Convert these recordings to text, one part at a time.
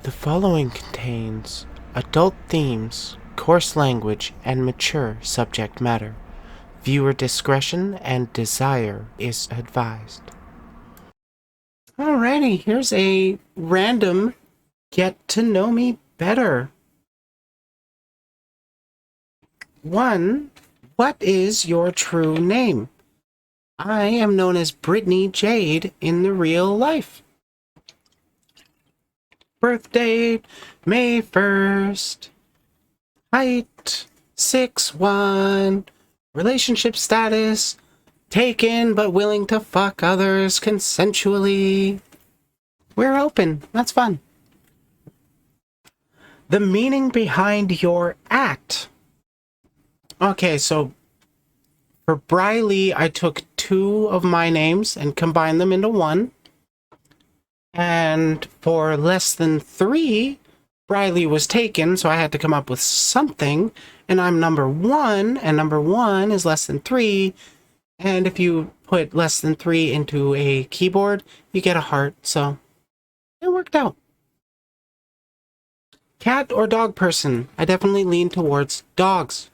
The following contains adult themes, coarse language, and mature subject matter. Viewer discretion and desire is advised. Alrighty, here's a random get to know me better. 1. What is your true name? I am known as Brittany Jade in the real life. Birth date, May 1st. Height, 6'1". Relationship status, taken but willing to fuck others consensually. We're open. That's fun. The meaning behind your act. Okay, so for Briley, I took 2 of my names and combined them into one. And for less than 3, Briley was taken, so I had to come up with something. And I'm number 1, and number 1 is less than 3. And if you put less than 3 into a keyboard, you get a heart, so it worked out. Cat or dog person? I definitely lean towards dogs.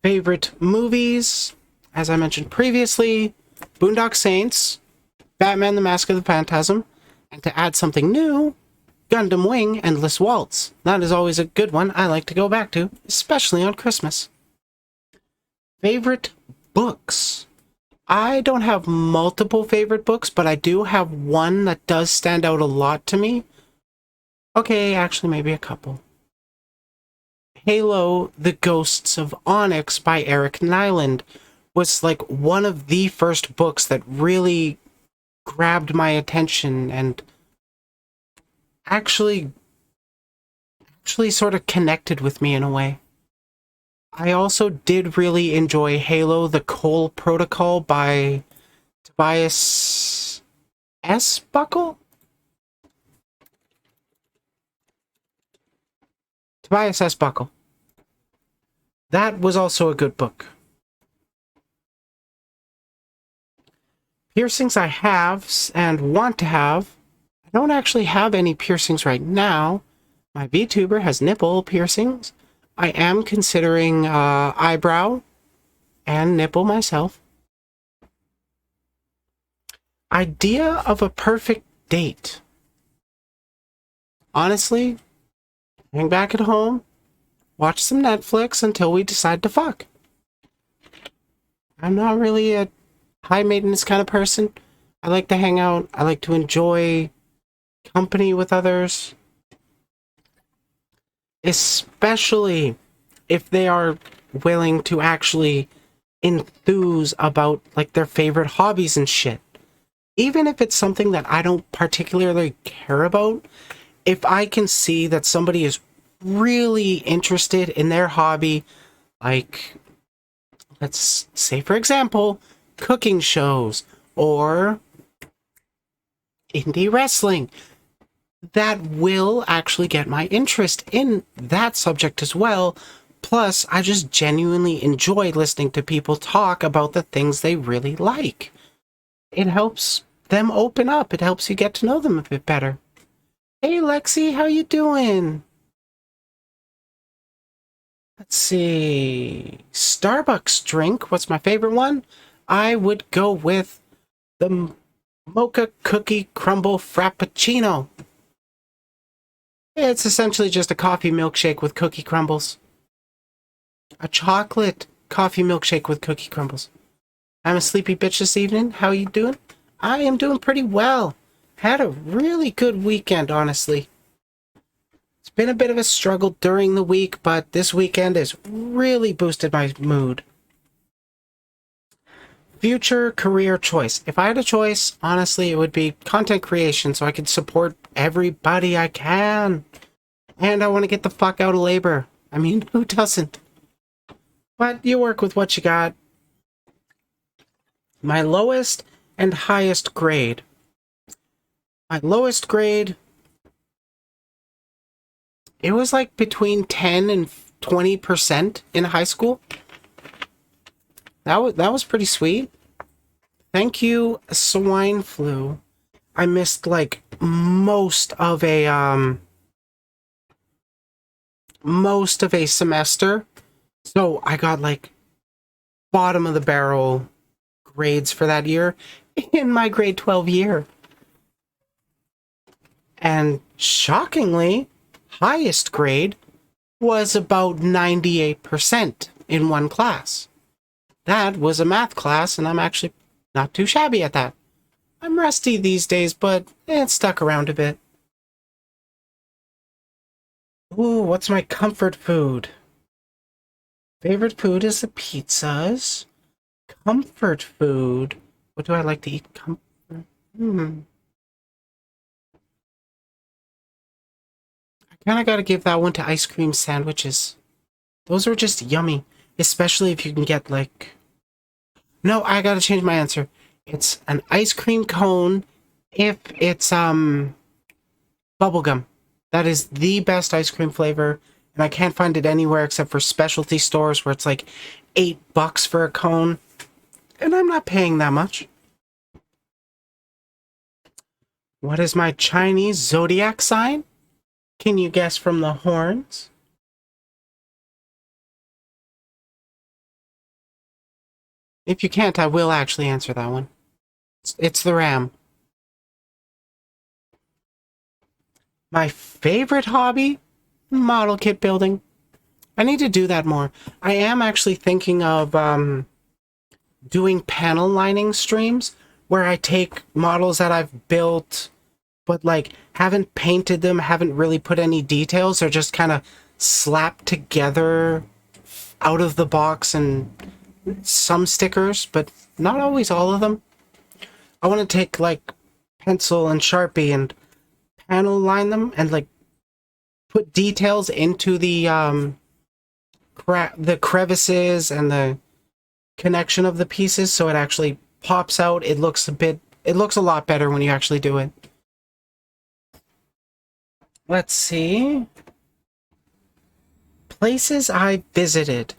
Favorite movies? As I mentioned previously, Boondock Saints, Batman the Mask of the Phantasm, and to add something new, Gundam Wing Endless Waltz. That is always a good one I like to go back to, especially on Christmas. Favorite books? I don't have multiple favorite books, but I do have one that does stand out a lot to me. Okay, actually maybe a couple. Halo, The Ghosts of Onyx by Eric Nyland was like one of the first books that really grabbed my attention and actually sort of connected with me in a way. I also did really enjoy Halo, The Cole Protocol by Tobias S. Buckle? Tobias S. Buckle. That was also a good book. Piercings I have and want to have. I don't actually have any piercings right now. My VTuber has nipple piercings. I am considering eyebrow and nipple myself. Idea of a perfect date. Honestly, hang back at home, watch some Netflix until we decide to fuck. I'm not really a high maintenance kind of person. I like to hang out. I like to enjoy company with others. Especially if they are willing to actually enthuse about like their favorite hobbies and shit. Even if it's something that I don't particularly care about, if I can see that somebody is really interested in their hobby, like, let's say for example, cooking shows or indie wrestling, that will actually get my interest in that subject as well. Plus, I just genuinely enjoy listening to people talk about the things they really like. It helps them open up. It helps you get to know them a bit better. Hey, Lexi, how you doing? Let's see. Starbucks drink. What's my favorite one? I would go with the Mocha Cookie Crumble Frappuccino. It's essentially just a coffee milkshake with cookie crumbles. A chocolate coffee milkshake with cookie crumbles. I'm a sleepy bitch this evening. How you doing? I am doing pretty well. Had a really good weekend, honestly. It's been a bit of a struggle during the week, but this weekend has really boosted my mood. Future career choice. If I had a choice, honestly, it would be content creation so I could support everybody I can. And I want to get the fuck out of labor. I mean, who doesn't? But you work with what you got. My lowest and highest grade. My lowest grade, it was like between 10 and 20% in high school. That was pretty sweet. Thank you, swine flu. I missed like most of a semester. So I got like bottom of the barrel grades for that year in my grade 12 year. And shockingly, highest grade was about 98% in one class. That was a math class, and I'm actually not too shabby at that. I'm rusty these days, but it stuck around a bit. Ooh, what's my comfort food? Favorite food is the pizzas. Comfort food. What do I like to eat? I kind of got to give that one to ice cream sandwiches. Those are just yummy, especially if you can get like... No, I got to change my answer. It's an ice cream cone if it's bubblegum. That is the best ice cream flavor, and I can't find it anywhere except for specialty stores where it's like $8 for a cone, and I'm not paying that much. What is my Chinese zodiac sign? Can you guess from the horns? If you can't, I will actually answer that one. It's the ram. My favorite hobby? Model kit building. I need to do that more. I am actually thinking of doing panel lining streams where I take models that I've built but like haven't painted them, haven't really put any details. They're just kind of slapped together out of the box and some stickers, but not always all of them. I want to take like pencil and Sharpie and panel line them and like put details into the crevices and the connection of the pieces so it actually pops out. It looks a lot better when you actually do it. Let's see. Places I visited.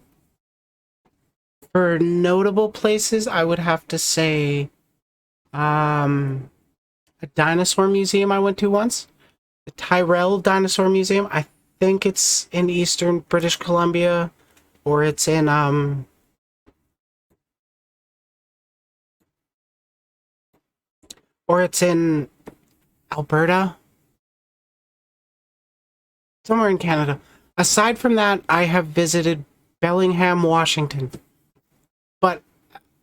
For notable places, I would have to say a dinosaur museum I went to once. The Tyrrell Dinosaur Museum. I think it's in eastern British Columbia, or it's in Alberta. Somewhere in Canada. Aside from that, I have visited Bellingham, Washington. But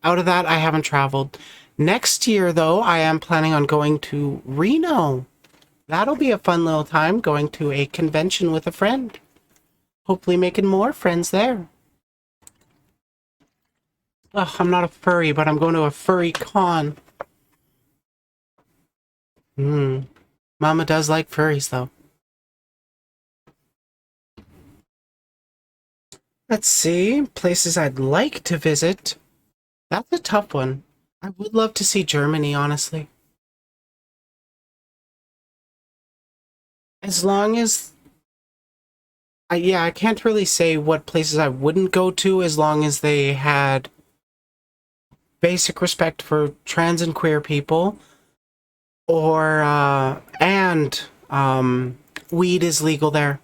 out of that, I haven't traveled. Next year, though, I am planning on going to Reno. That'll be a fun little time, going to a convention with a friend. Hopefully making more friends there. Ugh, I'm not a furry, but I'm going to a furry con. Mama does like furries, though. Let's see, places I'd like to visit. That's a tough one. I would love to see Germany, honestly. As long as... I can't really say what places I wouldn't go to as long as they had basic respect for trans and queer people, or, weed is legal there.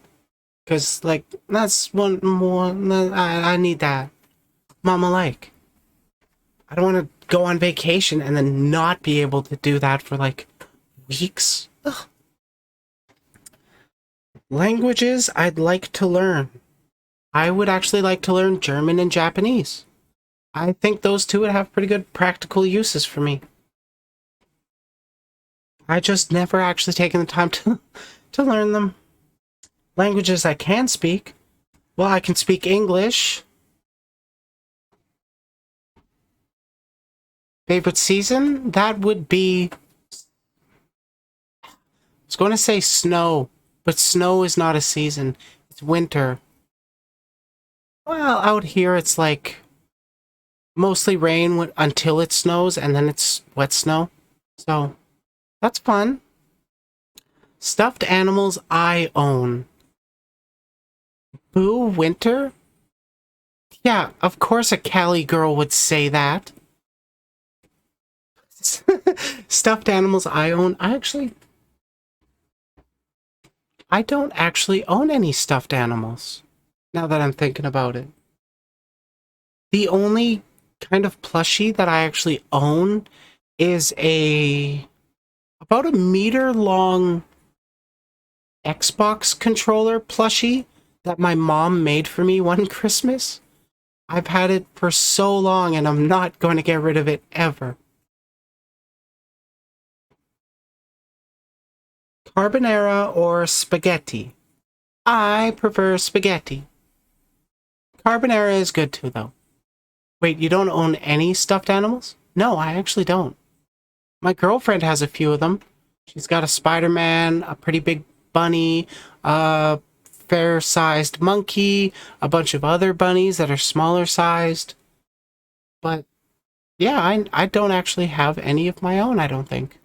Because, like, that's one more... I need that. Mama like. I don't want to go on vacation and then not be able to do that for, like, weeks. Ugh. Languages I'd like to learn. I would actually like to learn German and Japanese. I think those two would have pretty good practical uses for me. I just never actually taken the time to learn them. Languages I can speak. Well, I can speak English. Favorite season? That would be... I was going to say snow, but snow is not a season. It's winter. Well, out here it's like mostly rain until it snows, and then it's wet snow. So, that's fun. Stuffed animals I own. Boo, winter? Yeah, of course a Cali girl would say that. Stuffed animals I own. I don't actually own any stuffed animals, now that I'm thinking about it. The only kind of plushie that I actually own is about a meter long Xbox controller plushie that my mom made for me one Christmas. I've had it for so long and I'm not going to get rid of it ever. Carbonara or spaghetti? I prefer spaghetti. Carbonara is good too, though. Wait, you don't own any stuffed animals? No, I actually don't. My girlfriend has a few of them. She's got a Spider-Man, a pretty big bunny, a fair-sized monkey, a bunch of other bunnies that are smaller sized. But yeah, I don't actually have any of my own, I don't think.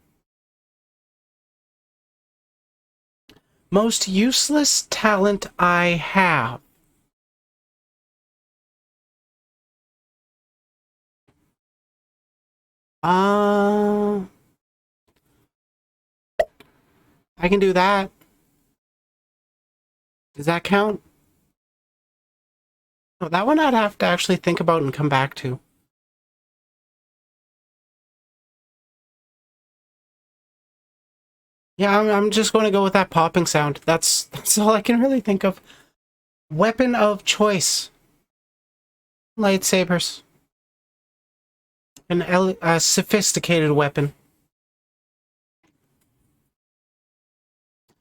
Most useless talent I have. I can do that. Does that count? Oh, that one I'd have to actually think about and come back to. Yeah, I'm just going to go with that popping sound. That's all I can really think of. Weapon of choice. Lightsabers. A sophisticated weapon.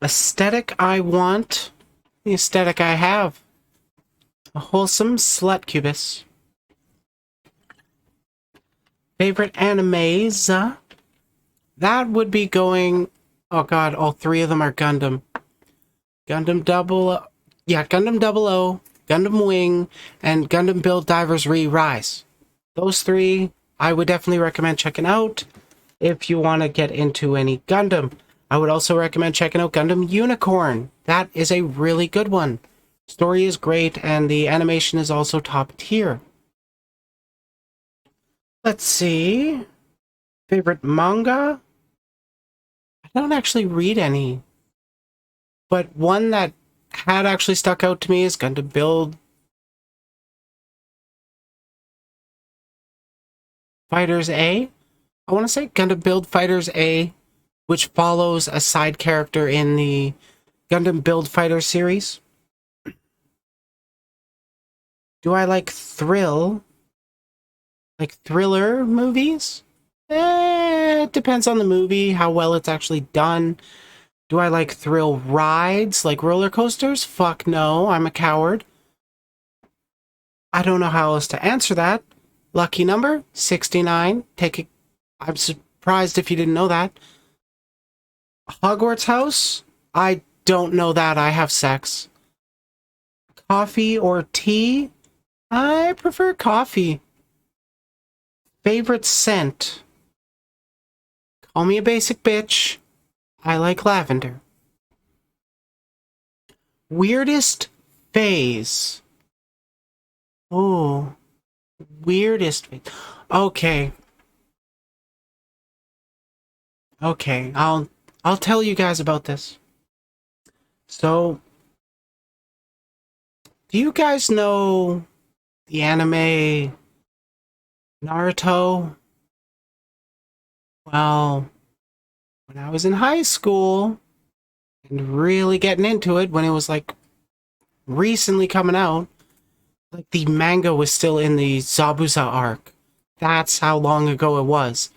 Aesthetic I want. The aesthetic I have. A wholesome slut cubus. Favorite animes? That would be going... Oh god, all three of them are Gundam. Gundam Double... Yeah, Gundam 00, Gundam Wing, and Gundam Build Divers Re-Rise. Those three, I would definitely recommend checking out if you want to get into any Gundam. I would also recommend checking out Gundam Unicorn. That is a really good one. Story is great, and the animation is also top tier. Let's see. Favorite manga? I don't actually read any. But one that had actually stuck out to me is Gundam Build Fighters A. I want to say Gundam Build Fighters A, which follows a side character in the Gundam Build Fighters series. Do I like thriller movies? It depends on the movie, how well it's actually done. Do I like thrill rides, like roller coasters? Fuck no, I'm a coward. I don't know how else to answer that. Lucky number, 69. I'm surprised if you didn't know that. Hogwarts house? I don't know that, I have sex. Coffee or tea? I prefer coffee. Favorite scent? Call me a basic bitch. I like lavender. Weirdest phase? Oh, weirdest phase. Okay. Okay, I'll tell you guys about this. So, do you guys know the anime Naruto? Well, when I was in high school and really getting into it, when it was like recently coming out, like the manga was still in the Zabuza arc. That's how long ago it was.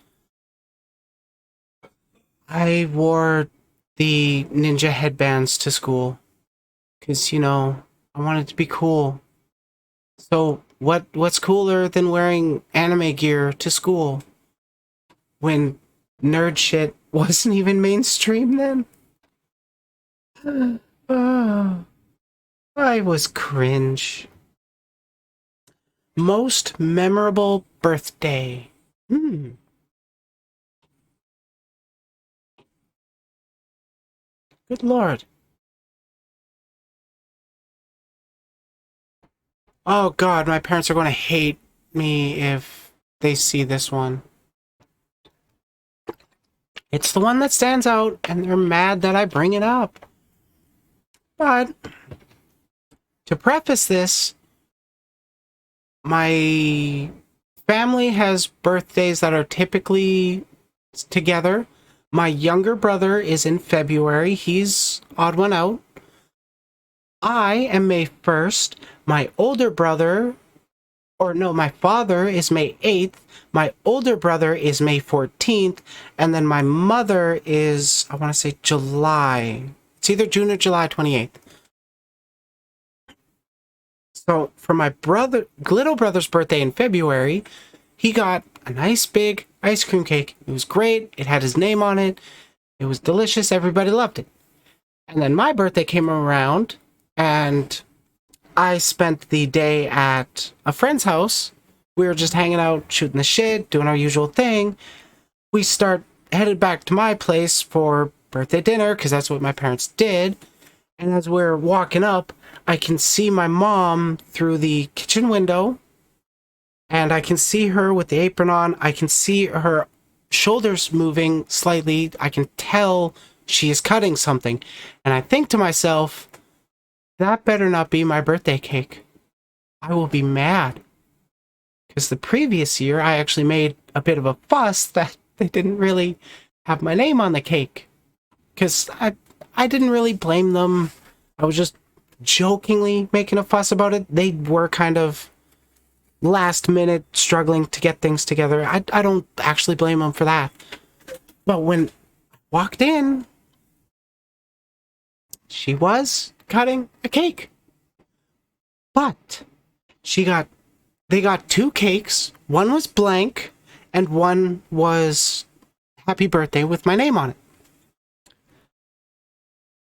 I wore the ninja headbands to school because, I wanted to be cool. So what's cooler than wearing anime gear to school when nerd shit wasn't even mainstream then? Oh, I was cringe. Most memorable birthday. Good lord. Oh god, my parents are going to hate me if they see this one. It's the one that stands out, and they're mad that I bring it up. But to preface this, my family has birthdays that are typically together. My younger brother is in February. He's odd one out. I am May 1st. My older brother, or no, my father is May 8th. My older brother is May 14th. And then my mother is, I want to say July. It's either June or July 28th. So for my little brother's birthday in February, he got a nice big ice cream cake. It was great. It had his name on it. It was delicious. Everybody loved it. And then my birthday came around, and I spent the day at a friend's house. We were just hanging out, shooting the shit, doing our usual thing. We headed back to my place for birthday dinner, because that's what my parents did. And as we're walking up, I can see my mom through the kitchen window, and I can see her with the apron on. I can see her shoulders moving slightly. I can tell she is cutting something. And I think to myself, that better not be my birthday cake. I will be mad. Because the previous year, I actually made a bit of a fuss that they didn't really have my name on the cake. Because I didn't really blame them. I was just jokingly making a fuss about it. They were kind of last minute struggling to get things together. I don't actually blame them for that. But when I walked in, she was cutting a cake. But they got two cakes. One was blank and one was happy birthday with my name on it.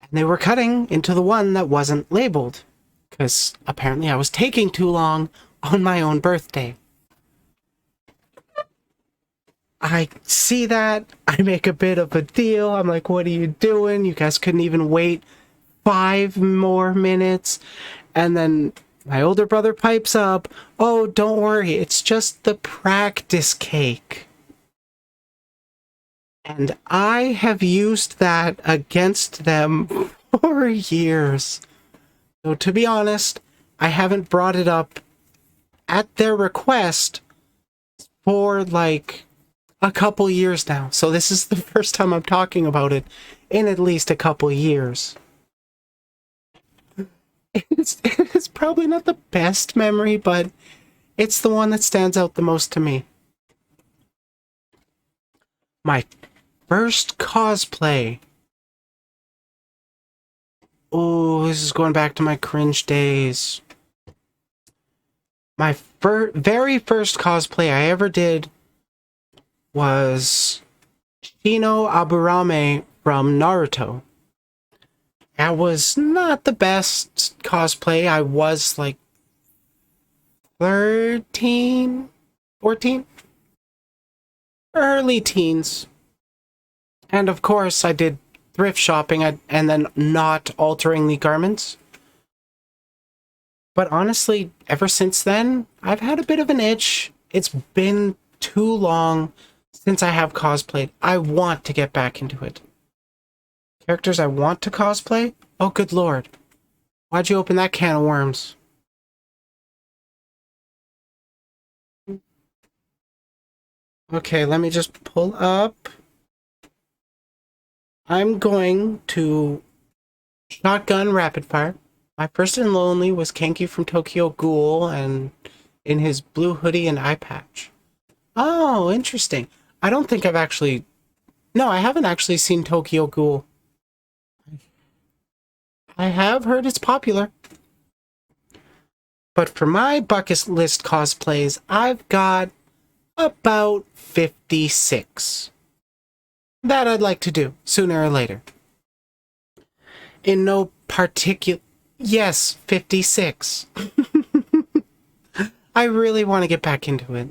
And they were cutting into the one that wasn't labeled, because apparently I was taking too long on my own birthday. I see that. I make a bit of a deal. I'm like, what are you doing? You guys couldn't even wait 5 more minutes. And then my older brother pipes up, oh, don't worry, it's just the practice cake. And I have used that against them for years. So to be honest, I haven't brought it up at their request for like a couple years now. So this is the first time I'm talking about it in at least a couple years. It's probably not the best memory, but it's the one that stands out the most to me. My first cosplay. Oh, this is going back to my cringe days. My very first cosplay I ever did was Shino Aburame from Naruto. That was not the best cosplay. I was like 13, 14? Early teens. And of course, I did thrift shopping and then not altering the garments. But honestly, ever since then, I've had a bit of an itch. It's been too long since I have cosplayed. I want to get back into it. Characters I want to cosplay? Oh, good lord. Why'd you open that can of worms? Okay, let me just pull up. I'm going to shotgun rapid fire. My first and lonely was Kenki from Tokyo Ghoul and in his blue hoodie and eye patch. Oh, interesting. I don't think I've actually... No, I haven't actually seen Tokyo Ghoul. I have heard it's popular. But for my bucket list cosplays, I've got about 56. That I'd like to do, sooner or later. In no particular... Yes, 56. I really want to get back into it.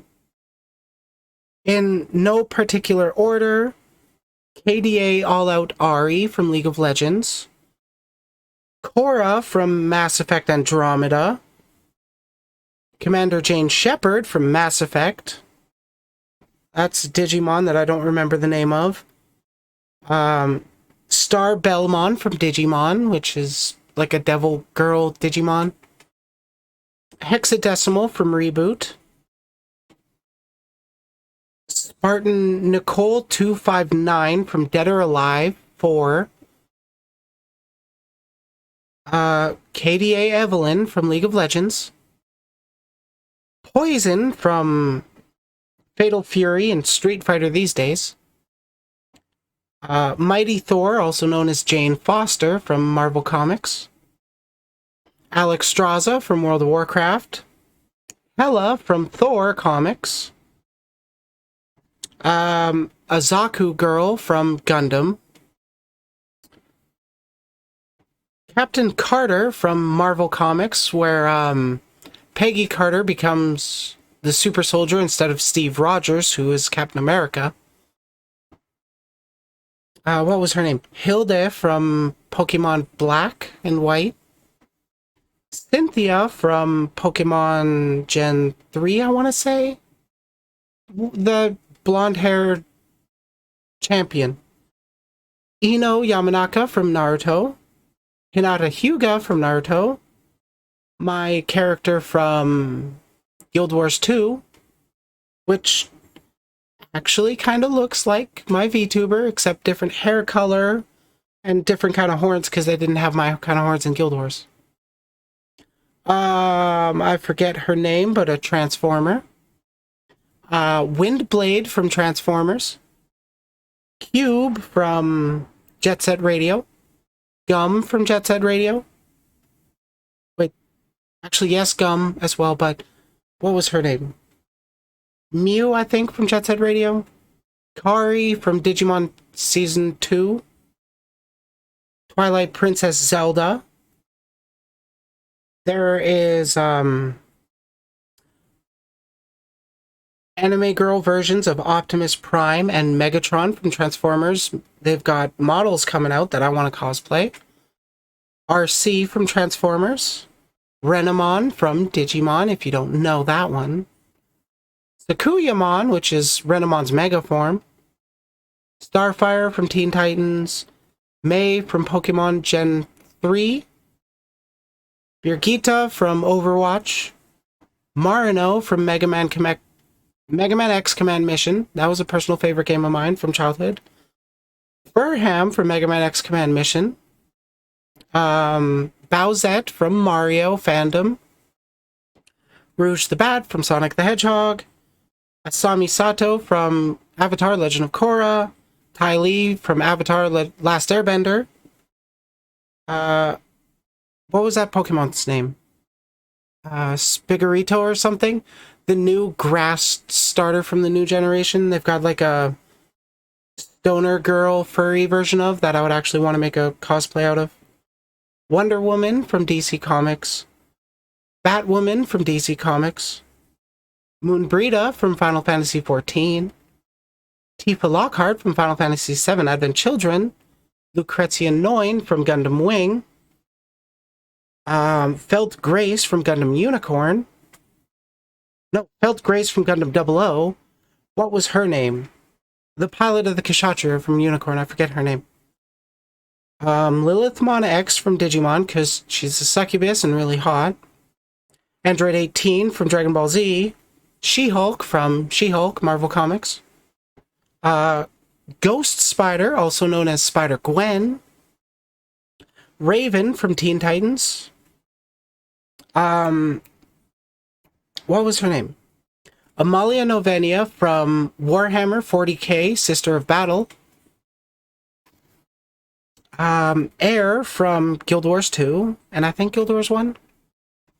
In no particular order, KDA All-Out Ari from League of Legends, Korra from Mass Effect Andromeda, Commander Jane Shepard from Mass Effect. That's Digimon that I don't remember the name of. Star Bellmon from Digimon, which is like a devil girl Digimon. Hexadecimal from Reboot. Spartan Nicole 259 from Dead or Alive 4. KDA Evelyn from League of Legends. Poison from Fatal Fury and Street Fighter these days. Mighty Thor, also known as Jane Foster from Marvel Comics. Alex Straza from World of Warcraft. Hela from Thor Comics. Azaku Girl from Gundam. Captain Carter from Marvel Comics, where Peggy Carter becomes the super soldier instead of Steve Rogers, who is Captain America. What was her name? Hilde from Pokemon Black and White. Cynthia from Pokemon Gen 3, I want to say. The blonde-haired champion. Ino Yamanaka from Naruto. Hinata Hyuga from Naruto. My character from Guild Wars 2, which actually kind of looks like my VTuber, except different hair color and different kind of horns, because they didn't have my kind of horns in Guild Wars. I forget her name, but a Transformer. Windblade from Transformers. Cube from Jet Set Radio. Gum from Jet Set Radio. Wait, actually, yes, Gum as well, but what was her name? Mew, I think, from Jet Set Radio. Kari from Digimon Season 2. Twilight Princess Zelda. There is anime girl versions of Optimus Prime and Megatron from Transformers. They've got models coming out that I want to cosplay. RC from Transformers. Renamon from Digimon, if you don't know that one. Sakuyamon, which is Renamon's mega form. Starfire from Teen Titans. Mei from Pokemon Gen 3. Birgitta from Overwatch. Marino from Mega Man X Command Mission. That was a personal favorite game of mine from childhood. Burham from Mega Man X Command Mission. Bowsette from Mario fandom. Rouge the Bat from Sonic the Hedgehog. Asami Sato from Avatar Legend of Korra. Ty Lee from Avatar Last Airbender. What was that Pokemon's name? Spigorito or something? The new grass starter from the new generation. They've got like a stoner girl furry version of that I would actually want to make a cosplay out of. Wonder Woman from DC Comics. Batwoman from DC Comics. Moonbrita from Final Fantasy XIV. Tifa Lockhart from Final Fantasy VII Advent Children. Lucrezia Noin from Gundam Wing. Felt Grace from Gundam Unicorn. No, Felt Grace from Gundam 00. What was her name? The pilot of the Kshatriya from Unicorn, I forget her name. Lilithmon X from Digimon, because she's a succubus and really hot. Android 18 from Dragon Ball Z. She-Hulk from She-Hulk, Marvel Comics. Ghost Spider, also known as Spider-Gwen. Raven from Teen Titans. What was her name? Amalia Novenia from Warhammer 40k, Sister of Battle. Air from Guild Wars 2, and I think Guild Wars 1.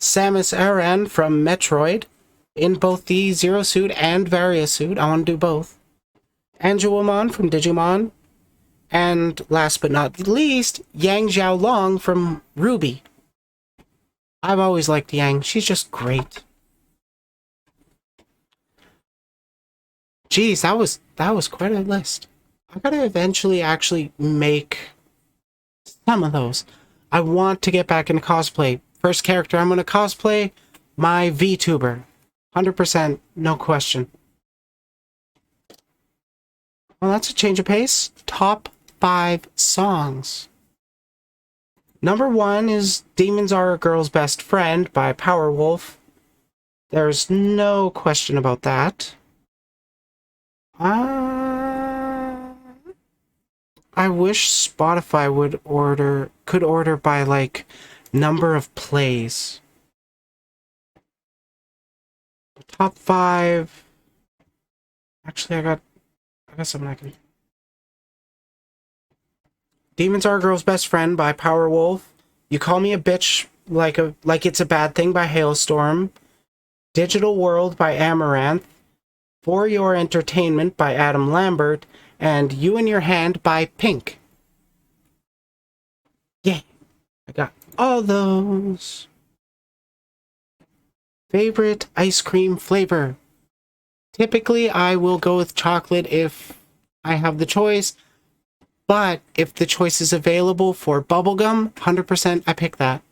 Samus Aran from Metroid, in both the Zero suit and Varia suit. I want to do both. Angelomon from Digimon. And last but not least, Yang Xiaolong from Ruby. I've always liked Yang. She's just great. Jeez, that was quite a list. I gotta eventually actually make some of those. I want to get back into cosplay. First character I'm gonna cosplay, my VTuber. 100%, no question. Well, that's a change of pace. Top 5 songs. Number 1 is Demons Are a Girl's Best Friend by Powerwolf. There's no question about that. I wish Spotify could order by, like, number of plays. Top 5. Actually, I got something I can... Demons Are a Girl's Best Friend by Powerwolf. You Call Me a Bitch Like It's a Bad Thing by Hailstorm. Digital World by Amaranth. For Your Entertainment by Adam Lambert. And You in Your Hand by Pink. Yeah, I got all those. Favorite ice cream flavor? Typically, I will go with chocolate if I have the choice. But if the choice is available for bubblegum, 100% I pick that.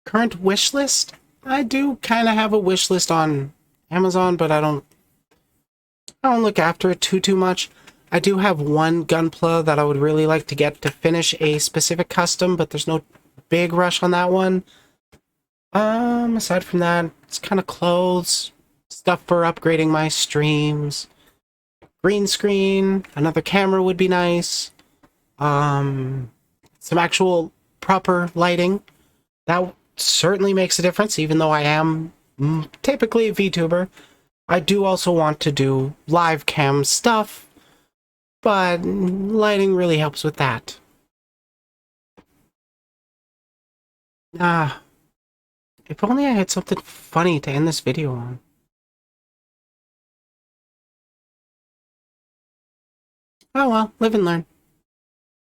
Current wish list? I do kind of have a wish list on Amazon, but I don't look after it too much. I do have one Gunpla that I would really like to get to finish a specific custom, but there's no big rush on that one. Aside from that, it's kind of clothes, stuff for upgrading my streams, green screen, another camera would be nice, some actual proper lighting. That certainly makes a difference, even though I am typically a VTuber. I do also want to do live cam stuff, but lighting really helps with that. If only I had something funny to end this video on. Oh well, live and learn.